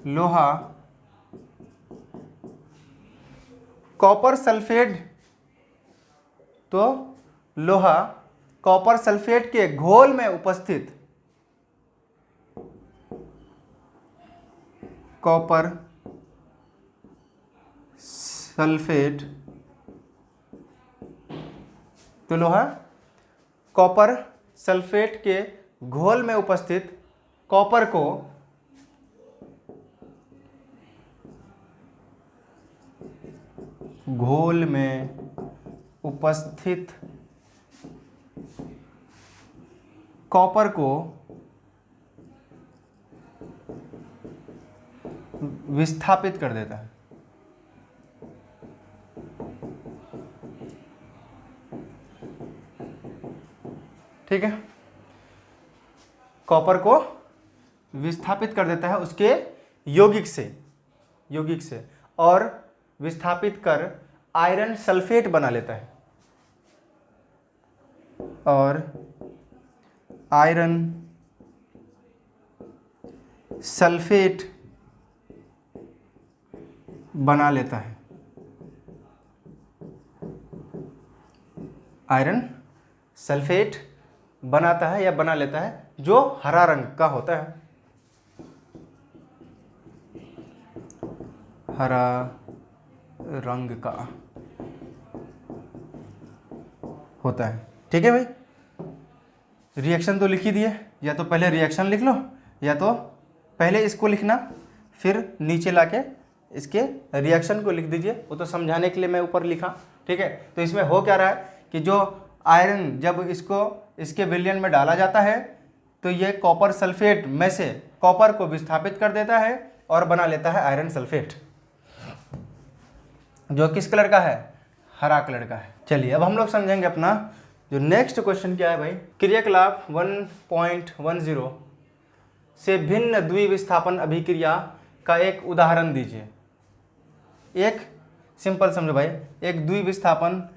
लोहा कॉपर सल्फेट, तो लोहा कॉपर सल्फेट के घोल में उपस्थित कॉपर सल्फेट, तो लोहा कॉपर सल्फेट के घोल में उपस्थित कॉपर को घोल में उपस्थित कॉपर को विस्थापित कर देता है। ठीक है, कॉपर को विस्थापित कर देता है उसके यौगिक से और विस्थापित कर आयरन सल्फेट बना लेता है, और आयरन सल्फेट बना लेता है। आयरन सल्फेट बनाता है या बना लेता है, जो हरा रंग का होता है, हरा रंग का होता है। ठीक है भाई, रिएक्शन तो लिख ही दिए, या तो पहले रिएक्शन लिख लो या तो पहले इसको लिखना फिर नीचे लाके इसके रिएक्शन को लिख दीजिए, वो तो समझाने के लिए मैं ऊपर लिखा। ठीक है, तो इसमें हो क्या रहा है कि जो आयरन जब इसको इसके विलयन में डाला जाता है तो ये कॉपर सल्फेट में से कॉपर को विस्थापित कर देता है और बना लेता है आयरन सल्फेट, जो किस कलर का है, हरा कलर का है। चलिए अब हम लोग समझेंगे अपना जो नेक्स्ट क्वेश्चन क्या है भाई, क्रियाकलाप 1.10 से भिन्न द्विविस्थापन अभिक्रिया का एक उदाहरण दीजिए। एक सिंपल समझो भाई, एक द्विविस्थापन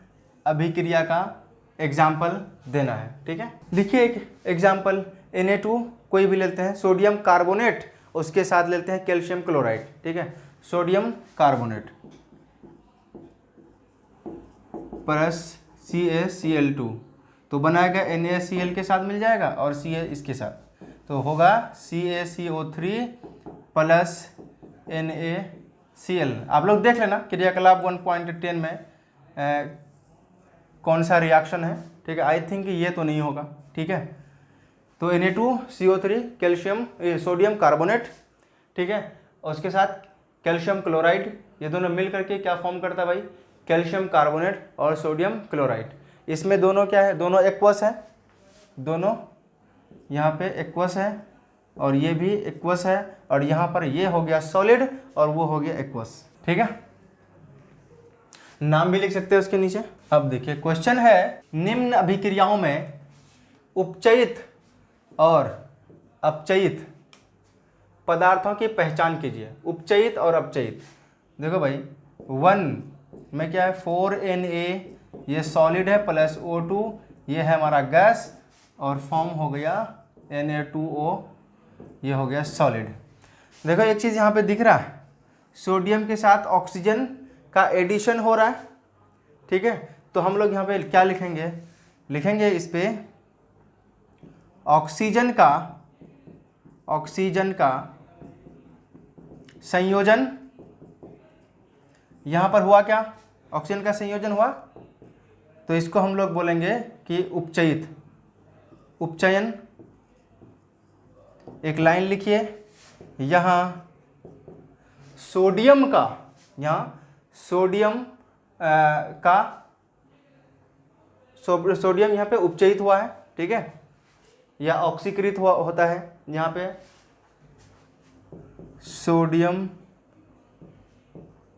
अभिक्रिया का एग्जाम्पल देना है। ठीक है, लिखिए एक एग्जाम्पल, Na2 कोई भी लेते हैं, सोडियम कार्बोनेट, उसके साथ लेते हैं कैल्शियम क्लोराइड। ठीक है, सोडियम कार्बोनेट प्लस CaCl2, तो बनाएगा NaCl के साथ मिल जाएगा और Ca इसके साथ, तो होगा CaCO3 प्लस NaCl। आप लोग देख लेना क्रियाकलाप 1.10 में कौन सा रिएक्शन है। ठीक है, आई थिंक ये तो नहीं होगा। ठीक है, तो Na2CO3 कैल्शियम सोडियम कार्बोनेट, ठीक है, और उसके साथ कैल्शियम क्लोराइड, ये दोनों मिल करके क्या फॉर्म करता है भाई, कैल्शियम कार्बोनेट और सोडियम क्लोराइड। इसमें दोनों क्या है, दोनों एक्वस है, दोनों यहाँ पे एक्वस है और ये भी एक्वस है, और यहाँ पर ये हो गया सॉलिड और वो हो गया एक्वस। ठीक है, नाम भी लिख सकते हैं उसके नीचे। अब देखिए क्वेश्चन है, निम्न अभिक्रियाओं में उपचयित और अपचयित पदार्थों की पहचान कीजिए। उपचयित और अपचयित, देखो भाई 1 में क्या है, 4Na, ये सॉलिड है, प्लस O2, ये है हमारा गैस, और फॉर्म हो गया Na2O, ये हो गया सॉलिड। देखो एक चीज़ यहाँ पे दिख रहा है, सोडियम के साथ ऑक्सीजन का एडिशन हो रहा है। ठीक है, तो हम लोग यहाँ पे क्या लिखेंगे, लिखेंगे इस पे ऑक्सीजन का संयोजन, यहाँ पर हुआ क्या, ऑक्सीजन का संयोजन हुआ, तो इसको हम लोग बोलेंगे कि उपचयित, उपचयन। एक लाइन लिखिए, यहाँ सोडियम का, यहाँ सोडियम सोडियम यहाँ पे उपचयित हुआ है। ठीक है, या ऑक्सीकृत हुआ होता है, यहाँ पे सोडियम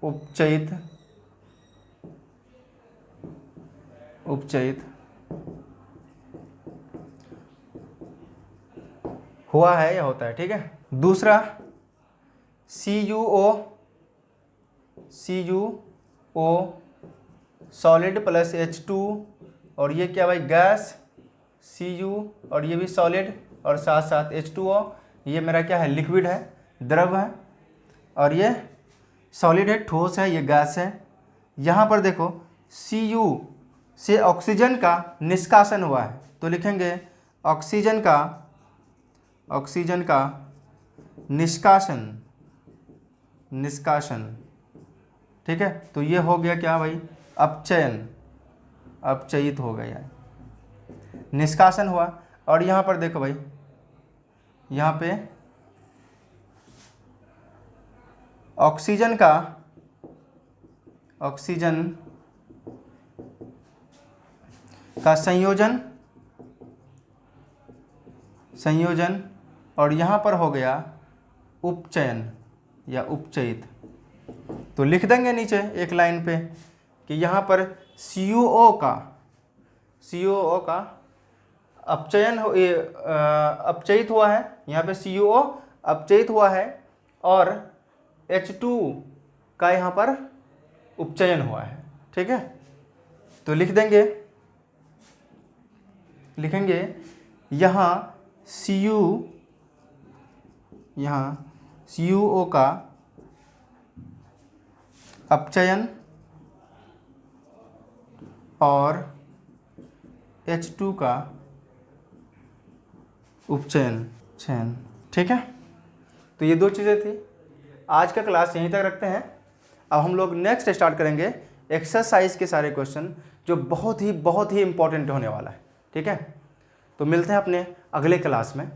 उपचयित हुआ है या होता है। ठीक है, दूसरा CuO सॉलिड प्लस H2, और ये क्या भाई गैस Cu, और ये भी सॉलिड और साथ साथ H2O, ये मेरा क्या है, लिक्विड है, द्रव है, और ये सॉलिड है, ठोस है, ये गैस है। यहाँ पर देखो Cu से ऑक्सीजन का निष्कासन हुआ है, तो लिखेंगे ऑक्सीजन का निष्कासन। ठीक है, तो ये हो गया क्या भाई, अपचयित हो गया, निष्कासन हुआ। और यहाँ पर देखो भाई, यहाँ पे ऑक्सीजन का संयोजन और यहाँ पर हो गया उपचयन या उपचयित। तो लिख देंगे नीचे एक लाइन पे कि यहाँ पर CuO का अपचयित हुआ है, यहाँ पे CuO अपचयित हुआ है और H2 का यहाँ पर उपचयन हुआ है। ठीक है, तो लिखेंगे यहाँ CuO का अपचयन और H2 का उपचयन। ठीक है, तो ये दो चीज़ें थी। आज का क्लास यहीं तक रखते हैं। अब हम लोग नेक्स्ट स्टार्ट करेंगे एक्सरसाइज के सारे क्वेश्चन, जो बहुत ही इंपॉर्टेंट होने वाला है। ठीक है, तो मिलते हैं अपने अगले क्लास में।